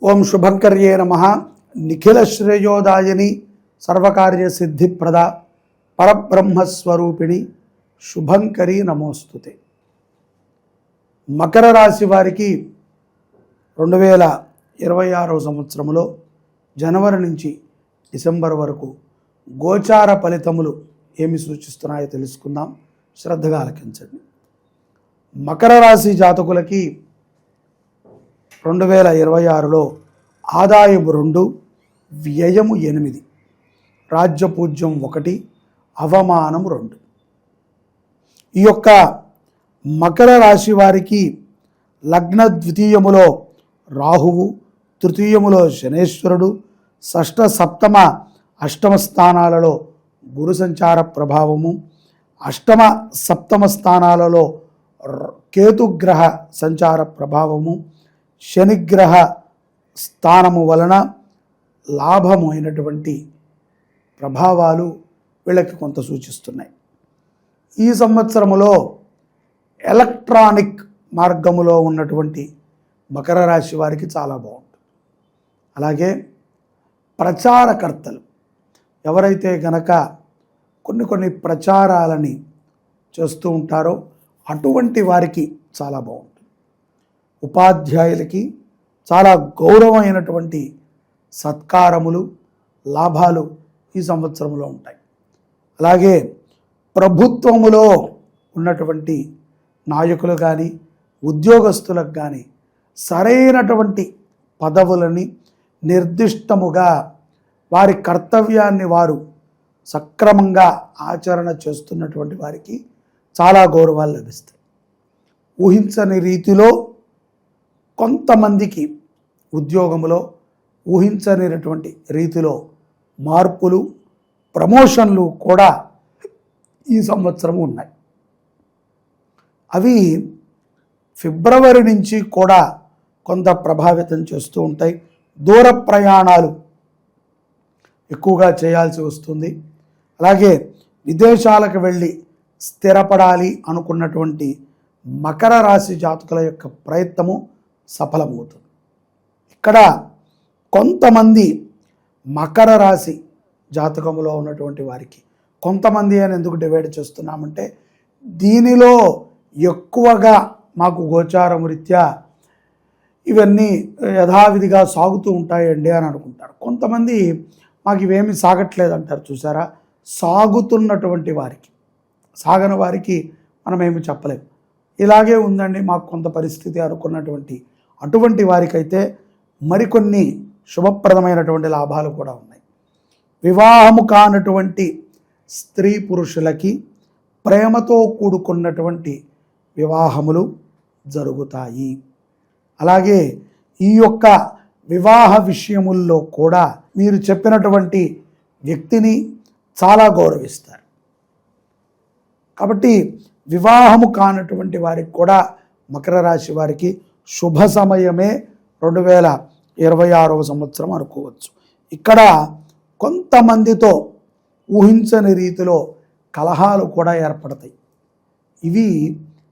ఓం శుభంకర్యే నమః. నిఖిల శ్రేయోదాయని సర్వకార్య సిద్ధిప్రద పరబ్రహ్మస్వరూపిణి శుభంకరి నమోస్తుతే. మకర రాశి వారికి 2026 సంవత్సరంలో జనవరి నుంచి డిసెంబర్ వరకు గోచార ఫలితములు ఏమి సూచిస్తున్నాయో తెలుసుకుందాం. శ్రద్ధగా ఆలకించండి. మకర రాశి జాతకులకి 2026లో ఆదాయం 2, వ్యయము 8, రాజ్యపూజ్యం 1, అవమానం 2. ఈ యొక్క మకర రాశి వారికి లగ్న ద్వితీయములో రాహువు, తృతీయములో శనేశ్వరుడు, షష్ఠ సప్తమ అష్టమ స్థానాలలో గురు సంచార ప్రభావము, అష్టమ సప్తమ స్థానాలలో కేతుగ్రహ సంచార ప్రభావము, శనిగ్రహ స్థానము వలన లాభమైనటువంటి ప్రభావాలు వీళ్ళకి కొంత సూచిస్తున్నాయి. ఈ సంవత్సరములో ఎలక్ట్రానిక్ మార్గములో ఉన్నటువంటి మకర రాశి వారికి చాలా బాగుంటుంది. అలాగే ప్రచారకర్తలు ఎవరైతే గనక కొన్ని ప్రచారాలని చేస్తూ ఉంటారో అటువంటి వారికి చాలా బాగుంటుంది. ఉపాధ్యాయులకి చాలా గౌరవమైనటువంటి సత్కారములు, లాభాలు ఈ సంవత్సరంలో ఉంటాయి. అలాగే ప్రభుత్వములో ఉన్నటువంటి నాయకులు కానీ ఉద్యోగస్తులకు కానీ సరైనటువంటి పదవులని నిర్దిష్టముగా వారి కర్తవ్యాన్ని వారు సక్రమంగా ఆచరణ చేస్తున్నటువంటి వారికి చాలా గౌరవాలు లభిస్తాయి. ఊహించని రీతిలో కొంతమందికి ఉద్యోగంలో ఊహించనిటువంటి రీతిలో మార్పులు, ప్రమోషన్లు కూడా ఈ సంవత్సరం ఉన్నాయి. అవి ఫిబ్రవరి నుంచి కూడా కొంత ప్రభావితం చేస్తూ ఉంటాయి. దూర ప్రయాణాలు ఎక్కువగా చేయాల్సి వస్తుంది. అలాగే విదేశాలకు వెళ్ళి స్థిరపడాలి అనుకున్నటువంటి మకర రాశి జాతకుల యొక్క ప్రయత్నము సఫలమవుతుంది. ఇక్కడ కొంతమంది మకర రాశి జాతకములో ఉన్నటువంటి వారికి, కొంతమంది అని ఎందుకు డివైడ్ చేస్తున్నామంటే దీనిలో ఎక్కువగా మాకు గోచారం రీత్యా ఇవన్నీ యథావిధిగా సాగుతూ ఉంటాయండి అని అనుకుంటారు. కొంతమంది మాకు ఇవేమీ సాగట్లేదు అంటారు. చూసారా, సాగుతున్నటువంటి వారికి, సాగని వారికి మనం ఏమి చెప్పలేము. ఇలాగే ఉందండి మాకు కొంత పరిస్థితి అనుకున్నటువంటి అటువంటి వారికైతే మరికొన్ని శుభప్రదమైనటువంటి లాభాలు కూడా ఉన్నాయి. వివాహము కానటువంటి స్త్రీ పురుషులకి ప్రేమతో కూడుకున్నటువంటి వివాహములు జరుగుతాయి. అలాగే ఈ యొక్క వివాహ విషయముల్లో కూడా మీరు చెప్పినటువంటి వ్యక్తిని చాలా గౌరవిస్తారు. కాబట్టి వివాహము కానటువంటి వారికి కూడా మకర రాశి వారికి శుభ సమయమే 2026 సంవత్సరం అనుకోవచ్చు. ఇక్కడ కొంతమందితో ఊహించని రీతిలో కలహాలు కూడా ఏర్పడతాయి. ఇవి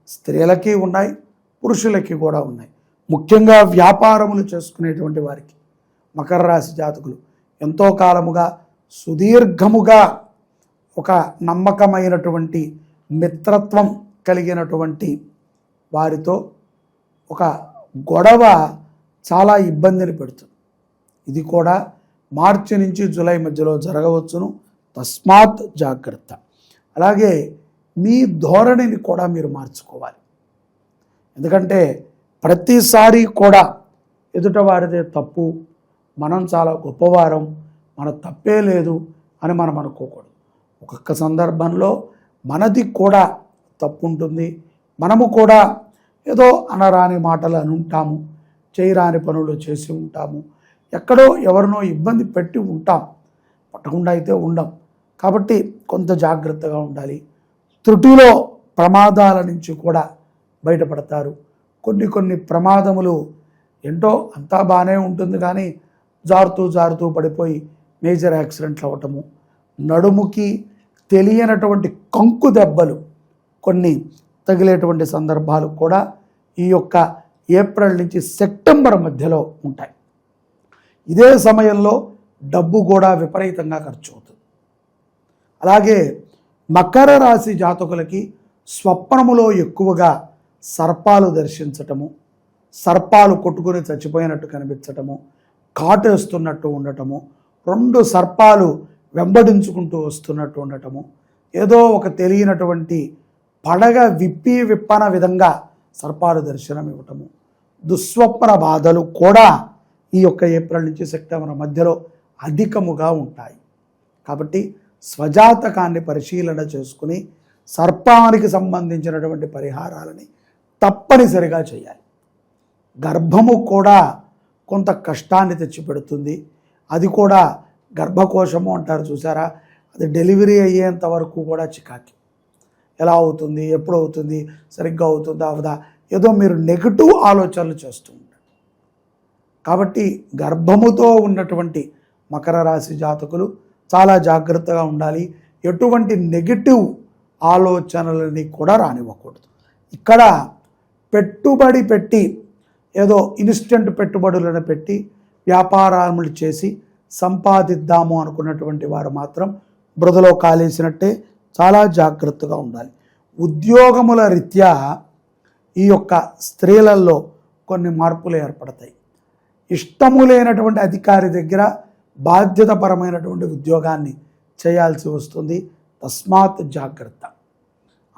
స్త్రీలకి ఉన్నాయి, పురుషులకి కూడా ఉన్నాయి. ముఖ్యంగా వ్యాపారములు చేసుకునేటువంటి వారికి మకర రాశి జాతకులు ఎంతో కాలముగా సుదీర్ఘముగా ఒక నమ్మకమైనటువంటి మిత్రత్వం కలిగినటువంటి వారితో ఒక గొడవ చాలా ఇబ్బందిని పెడుతుంది. ఇది కూడా మార్చి నుంచి జూలై మధ్యలో జరగవచ్చును. తస్మాత్ జాగ్రత్త. అలాగే మీ ధోరణిని కూడా మీరు మార్చుకోవాలి. ఎందుకంటే ప్రతిసారి కూడా ఎదుటవారిదే తప్పు, మనం చాలా గొప్పవారం, మన తప్పే లేదు అని మనం అనుకోకూడదు. ఒక్కొక్క సందర్భంలో మనది కూడా తప్పు ఉంటుంది. మనము కూడా ఏదో అనరాని మాటలు అని ఉంటాము, చేయరాని పనులు చేసి ఉంటాము, ఎక్కడో ఎవరినో ఇబ్బంది పెట్టి ఉంటాం, పట్టకుండా అయితే ఉండం. కాబట్టి కొంత జాగ్రత్తగా ఉండాలి. త్రుటిలో ప్రమాదాల నుంచి కూడా బయటపడతారు. కొన్ని ప్రమాదములు ఏంటో అంతా బాగానే ఉంటుంది కానీ జారుతూ పడిపోయి మేజర్ యాక్సిడెంట్లు అవ్వటము, నడుముకి తెలియనటువంటి కంకు దెబ్బలు కొన్ని తగిలేటువంటి సందర్భాలు కూడా ఈ యొక్క ఏప్రిల్ నుంచి సెప్టెంబర్ మధ్యలో ఉంటాయి. ఇదే సమయంలో డబ్బు కూడా విపరీతంగా ఖర్చు అవుతుంది. అలాగే మకర రాశి జాతకులకి స్వప్నములో ఎక్కువగా సర్పాలు దర్శించటము, సర్పాలు కొట్టుకుని చచ్చిపోయినట్టు కనిపించటము, కాటేస్తున్నట్టు ఉండటము, 2 సర్పాలు వెంబడించుకుంటూ వస్తున్నట్టు ఉండటము, ఏదో ఒక తెలియనటువంటి పడగ విప్పన విధంగా సర్పాలు దర్శనం ఇవ్వటము, దుస్వప్న బాధలు కూడా ఈ యొక్క ఏప్రిల్ నుంచి సెప్టెంబర్ మధ్యలో అధికముగా ఉంటాయి. కాబట్టి స్వజాతకాన్ని పరిశీలన చేసుకుని సర్పానికి సంబంధించినటువంటి పరిహారాలని తప్పనిసరిగా చేయాలి. గర్భము కూడా కొంత కష్టాన్ని తెచ్చిపెడుతుంది. అది కూడా గర్భకోశము అంటారు చూసారా, అది డెలివరీ అయ్యేంత వరకు కూడా చికాకి. ఎలా అవుతుంది, ఎప్పుడు అవుతుంది, సరిగ్గా అవుతుందా అవదా, ఏదో మీరు నెగటివ్ ఆలోచనలు చేస్తూ ఉంటారు. కాబట్టి గర్భముతో ఉన్నటువంటి మకర రాశి జాతకులు చాలా జాగ్రత్తగా ఉండాలి. ఎటువంటి నెగటివ్ ఆలోచనలని కూడా రానివ్వకూడదు. ఇక్కడ పెట్టుబడి పెట్టి ఏదో ఇన్స్టెంట్ పెట్టుబడులను పెట్టి వ్యాపారాలు చేసి సంపాదిద్దాము అనుకున్నటువంటి వారు మాత్రం బురదలో కాలేసినట్టే. చాలా జాగ్రత్తగా ఉండాలి. ఉద్యోగముల రీత్యా ఈ యొక్క స్త్రీలలో కొన్ని మార్పులు ఏర్పడతాయి. ఇష్టము లేనటువంటి అధికారి దగ్గర బాధ్యతపరమైనటువంటి ఉద్యోగాన్ని చేయాల్సి వస్తుంది. తస్మాత్ జాగ్రత్త.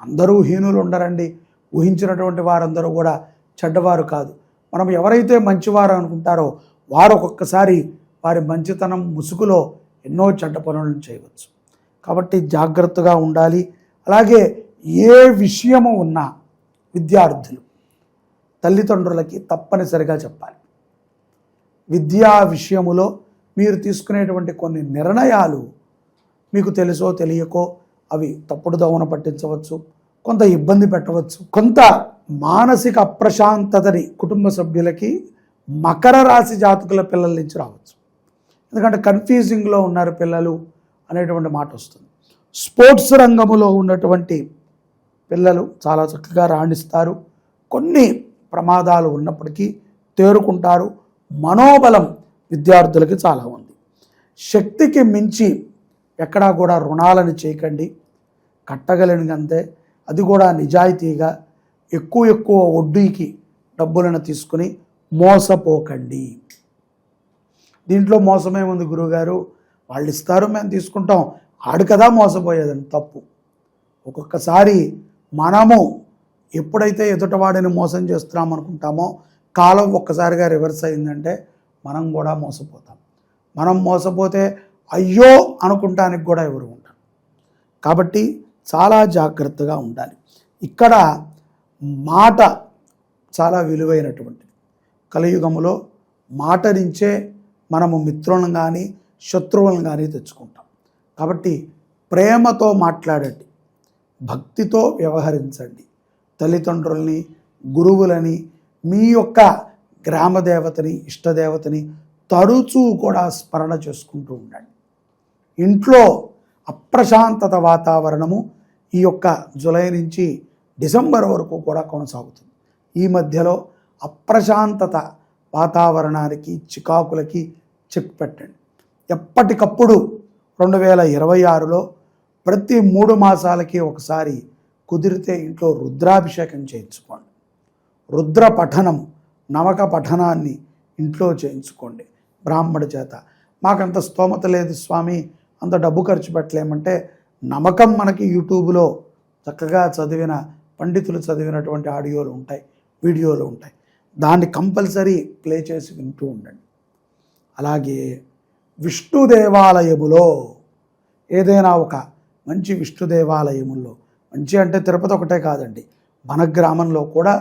అందరూ హీనులు ఉండరండి. ఊహించినటువంటి వారందరూ కూడా చెడ్డవారు కాదు. మనం ఎవరైతే మంచివారు అనుకుంటారో వారు ఒక్కొక్కసారి వారి మంచితనం ముసుగులో ఎన్నో చెడ్డ పనులను చేయవచ్చు. కాబట్టి జాగ్రత్తగా ఉండాలి. అలాగే ఏ విషయము ఉన్నా విద్యార్థులు తల్లిదండ్రులకి తప్పనిసరిగా చెప్పాలి. విద్యా విషయములో మీరు తీసుకునేటువంటి కొన్ని నిర్ణయాలు మీకు తెలుసో తెలియకో అవి తప్పుడు దోవన పట్టించవచ్చు, కొంత ఇబ్బంది పెట్టవచ్చు, కొంత మానసిక అప్రశాంతతని కుటుంబ సభ్యులకి మకర రాశి జాతకుల పిల్లల నుంచి రావచ్చు. ఎందుకంటే కన్ఫ్యూజింగ్లో ఉన్నారు పిల్లలు అనేటువంటి మాట వస్తుంది. స్పోర్ట్స్ రంగములో ఉన్నటువంటి పిల్లలు చాలా చక్కగా రాణిస్తారు. కొన్ని ప్రమాదాలు ఉన్నప్పటికీ తేరుకుంటారు. మనోబలం విద్యార్థులకి చాలా ఉంది. శక్తికి మించి ఎక్కడా కూడా రుణాలను చేయకండి. కట్టగలిగినంతే, అది కూడా నిజాయితీగా ఎక్కువ వడ్డీకి డబ్బులను తీసుకుని మోసపోకండి. దీంట్లో మోసమేముంది గురువుగారు, వాళ్ళు ఇస్తారు మేము తీసుకుంటాం, ఆడు కదా మోసపోయేదని. తప్పు. ఒక్కొక్కసారి మనము ఎప్పుడైతే ఎదుటవాడిని మోసం చేస్తున్నాం అనుకుంటామో కాలం ఒక్కసారిగా రివర్స్ అయిందంటే మనం కూడా మోసపోతాం. మనం మోసపోతే అయ్యో అనుకుంటానికి కూడా ఎవరు ఉంటారు. కాబట్టి చాలా జాగ్రత్తగా ఉండాలి. ఇక్కడ మాట చాలా విలువైనటువంటిది. కలియుగములో మాట నుంచే మనము మిత్రులను కానీ శత్రువులను కానీ తెచ్చుకుంటాం. కాబట్టి ప్రేమతో మాట్లాడండి, భక్తితో వ్యవహరించండి. తల్లిదండ్రుల్ని, గురువులని, మీ యొక్క గ్రామదేవతని, ఇష్టదేవతని తరచూ కూడా స్మరణ చేసుకుంటూ ఉండండి. ఇంట్లో అప్రశాంతత వాతావరణము ఈ యొక్క జూలై నుంచి డిసెంబర్ వరకు కూడా కొనసాగుతుంది. ఈ మధ్యలో అప్రశాంతత వాతావరణానికి, చికాకులకి చెక్ పెట్టండి. ఎప్పటికప్పుడు 2026లో ప్రతి 3 మాసాలకి ఒకసారి కుదిరితే ఇంట్లో రుద్రాభిషేకం చేయించుకోండి. రుద్ర పఠనం, నవక పఠనాన్ని ఇంట్లో చేయించుకోండి బ్రాహ్మణ చేత. మాకంత స్తోమత లేదు స్వామి, అంత డబ్బు ఖర్చు పెట్టలేమంటే నమ్మకం మనకి యూట్యూబ్లో చక్కగా చదివిన పండితులు చదివినటువంటి ఆడియోలు ఉంటాయి, వీడియోలు ఉంటాయి. దాన్ని కంపల్సరీ ప్లే చేసి వింటూ ఉండండి. అలాగే విష్ణు దేవాలయములో ఏదైనా ఒక మంచి విష్ణు దేవాలయముల్లో, మంచి అంటే తిరుపతి ఒకటే కాదండి, మన గ్రామంలో కూడా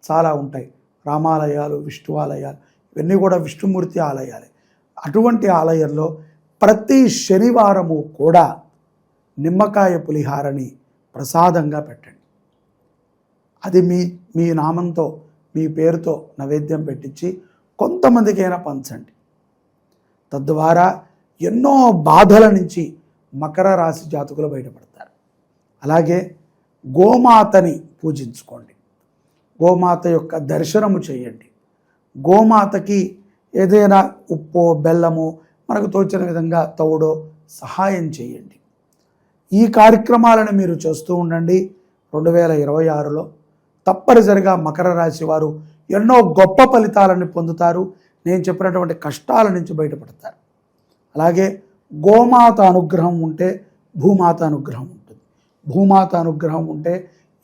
చాలా ఉంటాయి రామాలయాలు, విష్ణు ఆలయాలు, ఇవన్నీ కూడా విష్ణుమూర్తి ఆలయాలే. అటువంటి ఆలయంలో ప్రతి శనివారము కూడా నిమ్మకాయ పులిహారని ప్రసాదంగా పెట్టండి. అది మీ నామంతో, మీ పేరుతో నైవేద్యం పెట్టించి కొంతమందికైనా పంచండి. తద్వారా ఎన్నో బాధల నుంచి మకర రాశి జాతకులు బయటపడతారు. అలాగే గోమాతని పూజించుకోండి. గోమాత యొక్క దర్శనము చేయండి. గోమాతకి ఏదైనా ఉప్పో బెల్లమో మనకు తోచిన విధంగా తవుడో సహాయం చేయండి. ఈ కార్యక్రమాలను మీరు చేస్తూ ఉండండి. 2026లో తప్పనిసరిగా మకర రాశి వారు ఎన్నో గొప్ప ఫలితాలను పొందుతారు. నేను చెప్పినటువంటి కష్టాల నుంచి బయటపడతారు. అలాగే గోమాత అనుగ్రహం ఉంటే భూమాత అనుగ్రహం ఉంటుంది. భూమాత అనుగ్రహం ఉంటే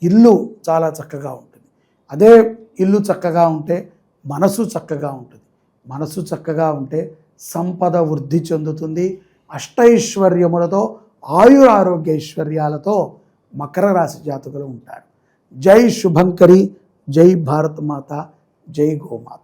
ఇల్లు చాలా చక్కగా ఉంటుంది. అదే ఇల్లు చక్కగా ఉంటే మనసు చక్కగా ఉంటుంది. మనసు చక్కగా ఉంటే సంపద వృద్ధి చెందుతుంది. అష్టైశ్వర్యములతో ఆయురారోగ్య ఐశ్వర్యాలతో మకర రాశి జాతకులు ఉంటారు. జై శుభంకరి, జై భారత్ మాత, జై గోమాత.